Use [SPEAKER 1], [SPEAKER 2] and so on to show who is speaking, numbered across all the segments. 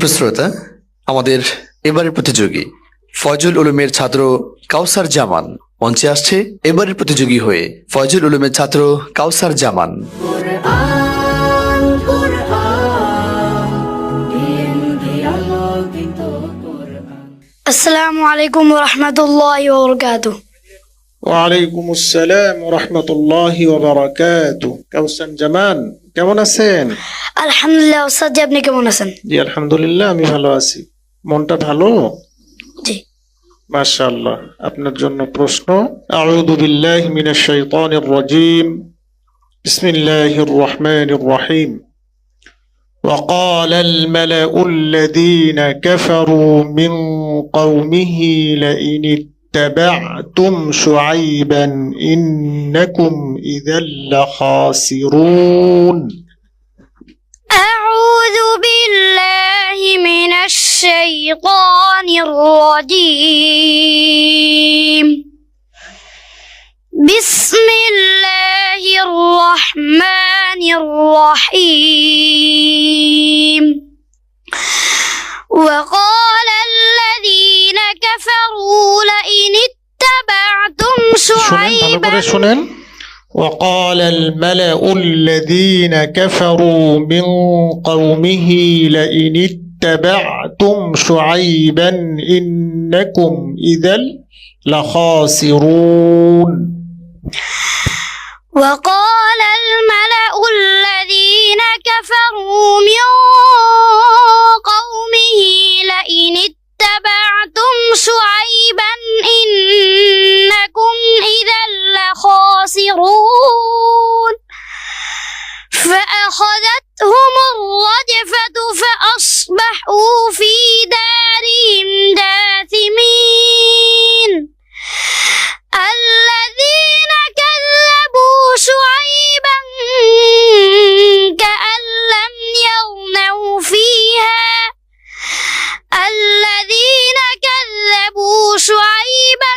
[SPEAKER 1] সুপ্রশ্রোতা, আমাদের এবারের প্রতিযোগী ফয়জুল উলুমের ছাত্র কাউসার জামান মঞ্চে আসছে এবারের প্রতিযোগী হয়ে। ফয়জুল উলুমের ছাত্র কাউসার জামান।
[SPEAKER 2] আসসালামু আলাইকুম ওয়া রাহমাতুল্লাহি ওয়া বারাকাতুহু।
[SPEAKER 3] ওয়ালাইকুম আসসালাম ওয়া রাহমাতুল্লাহি ওয়া বারাকাতুহু। কাউসার জামান কেমন আছেন?
[SPEAKER 2] আলহামদুলিল্লাহ ওস্তাদ, জি আপনি কেমন আছেন?
[SPEAKER 3] জি আলহামদুলিল্লাহ, আমি ভালো আছি। মনটা ভালো?
[SPEAKER 2] জি।
[SPEAKER 3] মাশাআল্লাহ। আপনার জন্য প্রশ্ন। আউযু বিল্লাহি মিনাশ শাইতানির রাজীম। বিসমিল্লাহির রহমানির রহিম। وقال الملأ الذين كفروا من قومه لئن اتبعتم شعيبا إنكم إذا لخاسرون.
[SPEAKER 2] أعوذ بالله من الشيطان الرجيم. بسم الله الرحمن الرحيم. وقال الذين كفروا لئن اتبعتم شعيبا.
[SPEAKER 3] وقال الملأ الذين كفروا من قومه لئن اتبعتم شعيبا إنكم إذا لخاسرون.
[SPEAKER 2] وقال الملأ الذين كفروا من قومه لئن اتبعتم شعيبا إنكم إذا لخاسرون. فأخذتهم الرجفة فأصبحوا في دارهم جاثمين. الذين كذبوا شعيبا كأن لم يغنوا فيها. الذين كذبوا شعيبا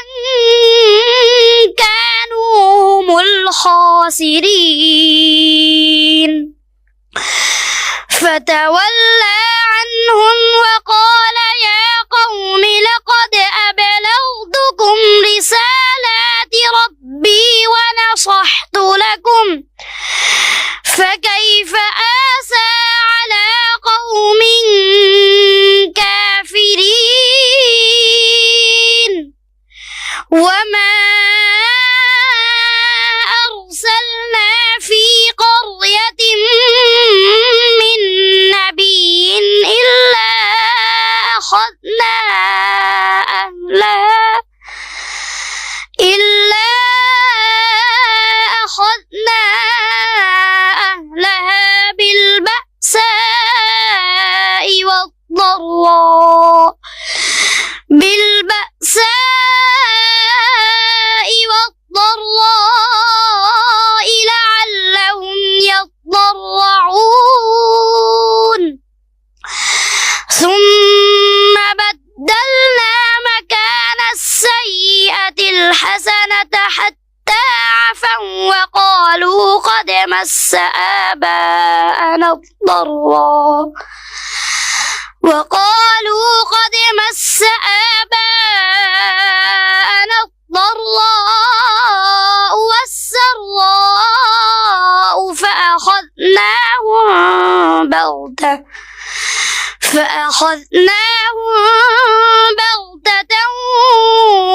[SPEAKER 2] كانوا هم الخاسرين. فتولى عنهم وقال يا قوم لقد أبلغتكم رسالات ربي ونصحت لكم فكيف آسى على قوم كافرين. وما أرسلنا في قرية من نبي إلا أخذنا أهلها بالبأساء والضراء لعلهم يضرعون. ثم بدلنا مكان السيئة الحسنة حتى عفوا وقالوا قد مس آباءنا الضراء والسراء فأخذناهم بغتة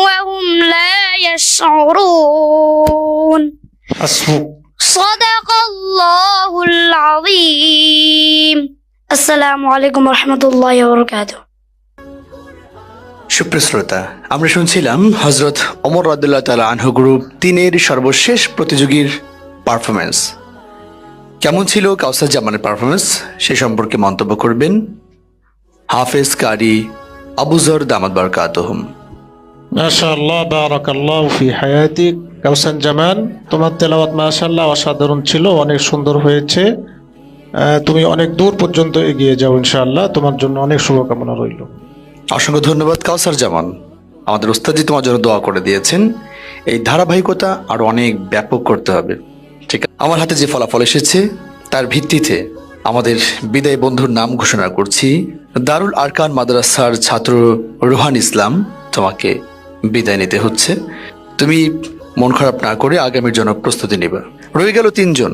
[SPEAKER 2] وهم لا يشعرون.
[SPEAKER 3] حسبك.
[SPEAKER 2] صدق الله العظيم. আসসালামু আলাইকুম ওয়া রাহমাতুল্লাহি ওয়া বারাকাতুহু।
[SPEAKER 1] সুপ্রশ্রোতা, আমরা শুনছিলাম হযরত ওমর রাদিয়াল্লাহু তাআলা আনহু গ্রুপ 3-এর সর্বশেষ প্রতিযোগীর পারফরমেন্স। কেমন ছিল কাউসার জামানের পারফরমেন্স সে সম্পর্কে মন্তব্য করবেন হাফেজ কারি আবু যর দামাত বারাকাতুহুম।
[SPEAKER 3] মাশাআল্লাহ, বারাকাল্লাহু ফি হায়াতিক। কাউসার জামান, তোমার তেলাওয়াত মাশাআল্লাহ অসাধারণ ছিল, অনেক সুন্দর হয়েছে। তুমি অনেক দূর পর্যন্ত এগিয়ে যাও ইনশাআল্লাহ। তোমার জন্য অনেক শুভকামনা রইল।
[SPEAKER 1] অসংখ্য ধন্যবাদ কাউসার জামান। আমাদের উস্তাদজি তোমার জন্য দোয়া করে দিয়েছেন। এই ধারাবাহিকতা আরো অনেক ব্যাপক করতে হবে। ঠিক আছে, আমার হাতে যে ফলাফল এসেছে তার ভিত্তিতে আমাদের বিদায় বন্ধুর নাম ঘোষণা করছি। দারুল আরকান মাদ্রাসার ছাত্র রুহান ইসলাম, তোমাকে বিদায় নিতে হচ্ছে। তুমি মন খারাপ না করে আগামীর জন্য প্রস্তুতি নেবে। রয়ে গেল তিনজন,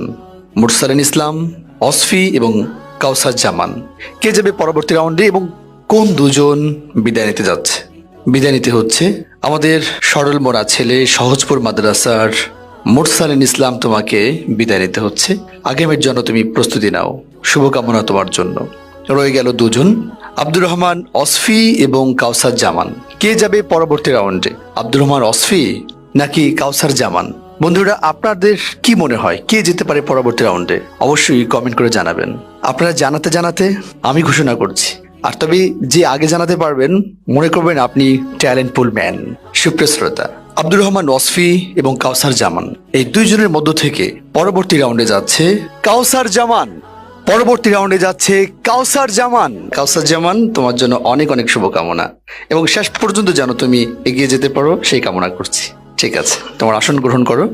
[SPEAKER 1] মুরসালিন ইসলাম, অসফি এবং কাউসার জামান। কে যাবে পরবর্তী রাউন্ডে এবং কোন দুজন বিদায় নিতে যাচ্ছে? বিদায় নিতে হচ্ছে আমাদের সরল মোরা ছেলে সহজপুর মাদ্রাসার মুরসালিন ইসলাম, তোমাকে বিদায় নিতে হচ্ছে। আগামীর জন্য তুমি প্রস্তুতি নাও, শুভকামনা তোমার জন্য। রয়ে গেল দুজন, আব্দুর রহমান অসফি এবং কাউসার জামান। কে যাবে পরবর্তী রাউন্ডে, আব্দুর রহমান অসফি নাকি কাউসার জামান? বন্ধুরা, আপনাদের কি মনে হয় কে যেতে পারে পরবর্তী রাউন্ডে? অবশ্যই কমেন্ট করে জানাবেন। আপনারা জানাতে জানাতে আমি ঘোষণা করছি। আর তবে যে আগে জানাতে পারবেন, মনে করবেন আপনি ট্যালেন্টফুল ম্যান। সুপ্রিয় শ্রোতা, আব্দুর রহমান ওয়াসফি এবং কাউসার জামান, এই দুইজনের মধ্য থেকে পরবর্তী রাউন্ডে যাচ্ছে কাউসার জামান। পরবর্তী রাউন্ডে যাচ্ছে কাউসার জামান। কাউসার জামান, তোমার জন্য অনেক অনেক শুভকামনা এবং শেষ পর্যন্ত যেন তুমি এগিয়ে যেতে পারো সেই কামনা করছি। ঠিক আছে, তোমার আসন গ্রহণ করো।